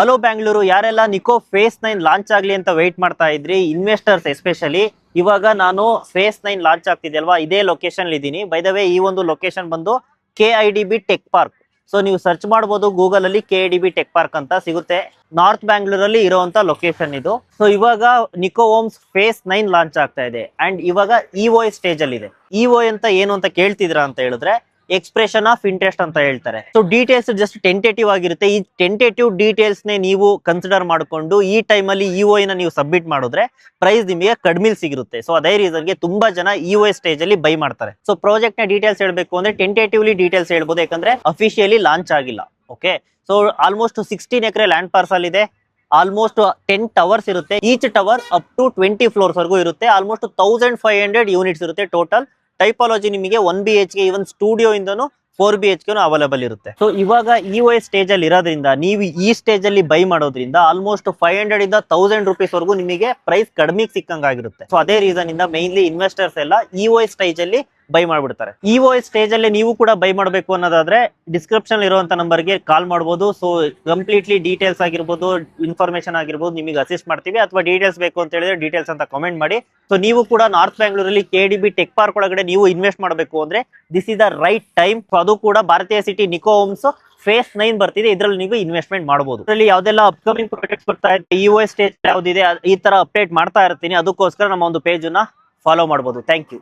Hello Bangalore, ಯಾರೆಲ್ಲ ನಿಕೋ face 9 launch ಆಗ್ಲಿ ಅಂತ ವೆಯ್ಟ್ ಮಾಡ್ತಾ ಇದ್ರಿ, ಇನ್ವೆಸ್ಟರ್ಸ್ ಎಸ್ಪೆಷಲಿ, ಇವಾಗ ನಾನು ಫೇಸ್ 9 ಲಾಂಚ್ ಆಗ್ತಿದೆಯಲ್ವಾ, ಇದೇ ಲೊಕೇಶನ್ ಇದ್ದೀನಿ. ಬೈ ದ ವೇ, ಈ ಒಂದು ಲೊಕೇಶನ್ ಬಂದು KIDB ಟೆಕ್ ಪಾರ್ಕ್. ಸೊ ನೀವು ಸರ್ಚ್ ಮಾಡಬಹುದು ಗೂಗಲ್ ಅಲ್ಲಿ, KIDB ಟೆಕ್ ಪಾರ್ಕ್ ಅಂತ ಸಿಗುತ್ತೆ. ನಾರ್ತ್ ಬ್ಯಾಂಗ್ಳೂರಲ್ಲಿ ಇರುವಂತ ಲೊಕೇಶನ್ ಇದು. ಸೊ ಇವಾಗ ನಿಕೋ ಹೋಮ್ಸ್ ಫೇಸ್ 9 ಲಾಂಚ್ ಆಗ್ತಾ ಇದೆ ಅಂಡ್ ಇವಾಗ EOI ಸ್ಟೇಜ್ ಅಲ್ಲಿ ಇದೆ. EOI ಅಂತ ಏನು ಅಂತ ಕೇಳ್ತಿದ್ರಾ ಅಂತ ಹೇಳಿದ್ರೆ, ಎಕ್ಸ್ಪ್ರೆಷನ್ ಆಫ್ ಇಂಟ್ರೆಸ್ಟ್ ಅಂತ ಹೇಳ್ತಾರೆ. ಸೊ ಡೀಟೇಲ್ಸ್ ಜಸ್ಟ್ ಟೆಂಟೇಟಿವ್ ಆಗಿರುತ್ತೆ. ಈ ಟೆಂಟೇಟಿವ್ ಡೀಟೇಲ್ಸ್ ನೇ ನೀವು ಕನ್ಸಿಡರ್ ಮಾಡಿಕೊಂಡು ಈ ಟೈಮ್ ಅಲ್ಲಿ EOI ನ ನೀವು ಸಬ್ಮಿಟ್ ಮಾಡಿದ್ರೆ ಪ್ರೈಸ್ ನಿಮಗೆ ಕಡಿಮೆ ಸಿಗಿರುತ್ತೆ. ಸೊ ಅದೇ ರೀಸನ್ ಗೆ ತುಂಬಾ ಜನ EOI ಸ್ಟೇಜ್ ಅಲ್ಲಿ ಬೈ ಮಾಡ್ತಾರೆ. ಸೊ ಪ್ರಾಜೆಕ್ಟ್ ನ ಡೀಟೇಲ್ಸ್ ಹೇಳ್ಬೇಕು ಅಂದ್ರೆ ಟೆಂಟೇಟಿವ್ಲಿ ಡೀಟೇಲ್ಸ್ ಹೇಳ್ಬೋದು, ಯಾಕಂದ್ರೆ ಅಫಿಷಿಯಲಿ ಲಾಂಚ್ ಆಗಿಲ್ಲ. Okay, so almost 16 acre land parcel ಇದೆ. ಆಲ್ಮೋಸ್ಟ್ 10 ಟವರ್ಸ್ ಇರುತ್ತೆ. Each tower up to 20 floors ವರೆಗೂ ಇರುತ್ತೆ. ಆಲ್ಮೋಸ್ಟ್ 1500 ಯೂನಿಟ್ಸ್ ಇರುತ್ತೆ ಟೋಟಲ್. ಟೈಪಾಲಜಿ ನಿಮಗೆ 1 BHK, ಇವನ್ ಸ್ಟುಡಿಯೋ ಇಂದನು 4 BHK ಅವೈಲೇಬಲ್ ಇರುತ್ತೆ. ಸೊ ಇವಾಗ EOI ಸ್ಟೇಜ್ ಅಲ್ಲಿ ಇರೋದ್ರಿಂದ, ನೀವು ಈ ಸ್ಟೇಜ್ ಅಲ್ಲಿ ಬೈ ಮಾಡೋದ್ರಿಂದ ಆಲ್ಮೋಸ್ಟ್ 500 ಇಂದ 1000 ರುಪೀಸ್ ವರೆಗೂ ನಿಮಗೆ ಪ್ರೈಸ್ ಕಡಿಮೆ ಸಿಕ್ಕಂಗಾಗಿರುತ್ತೆ. ಸೊ ಅದೇ ರೀಸನ್ ಇಂದ ಮೈನ್ಲಿ ಇನ್ವೆಸ್ಟರ್ಸ್ ಎಲ್ಲ EOI ಸ್ಟೇಜ್ ಅಲ್ಲಿ ಬೈ ಮಾಡ್ಬಿಡ್ತಾರೆ. EOI ಸ್ಟೇಜ್ ಅಲ್ಲಿ ನೀವು ಕೂಡ ಬೈ ಮಾಡಬೇಕು ಅನ್ನೋದಾದ್ರೆ ಡಿಸ್ಕ್ರಿಪ್ಷನ್ ಇರುವಂತ ನಂಬರ್ಗೆ ಕಾಲ್ ಮಾಡಬಹುದು. ಸೊ ಕಂಪ್ಲೀಟ್ಲಿ ಡೀಟೇಲ್ಸ್ ಆಗಿರ್ಬೋದು, ಇನ್ಫಾರ್ಮೇಶನ್ ಆಗಿರ್ಬೋದು ನಿಮಗೆ ಅಸಿಸ್ಟ್ ಮಾಡ್ತೀವಿ. ಅಥವಾ ಡೀಟೇಲ್ಸ್ ಬೇಕು ಅಂತ ಹೇಳಿದ್ರೆ ಡೀಟೇಲ್ಸ್ ಅಂತ ಕಾಮೆಂಟ್ ಮಾಡಿ. ಸೊ ನೀವು ಕೂಡ ನಾರ್ತ್ ಬ್ಯಾಂಗ್ಳೂರಲ್ಲಿ KDB ಟೆಕ್ ಪಾರ್ಕ್ ಒಳಗಡೆ ನೀವು ಇನ್ವೆಸ್ಟ್ ಮಾಡಬೇಕು ಅಂದ್ರೆ this is the right time. ಅದು ಕೂಡ ಭಾರತೀಯ ಸಿಟಿ ನಿಕೋ ಹೋಮ್ಸ್ ಫೇಸ್ 9 ಬರ್ತಿದೆ, ಇದ್ರಲ್ಲಿ ನೀವು ಇನ್ವೆಸ್ಟ್ಮೆಂಟ್ ಮಾಡಬಹುದು. ಇದರಲ್ಲಿ ಯಾವ್ದೆಲ್ಲ ಅಪ್ಕಮಿಂಗ್ ಪ್ರಾಜೆಕ್ಟ್ಸ್ ಬರ್ತಾ ಇದೆ, EOI ಸ್ಟೇಜ್ ಯಾವ್ದಿದೆ, ಈ ತರ ಅಪ್ಡೇಟ್ ಮಾಡ್ತಾ ಇರ್ತೀನಿ. ಅದಕ್ಕೋಸ್ಕರ ನಮ್ಮ ಒಂದು ಪೇಜ್ ನ ಫಾಲೋ ಮಾಡಬಹುದು. Thank you.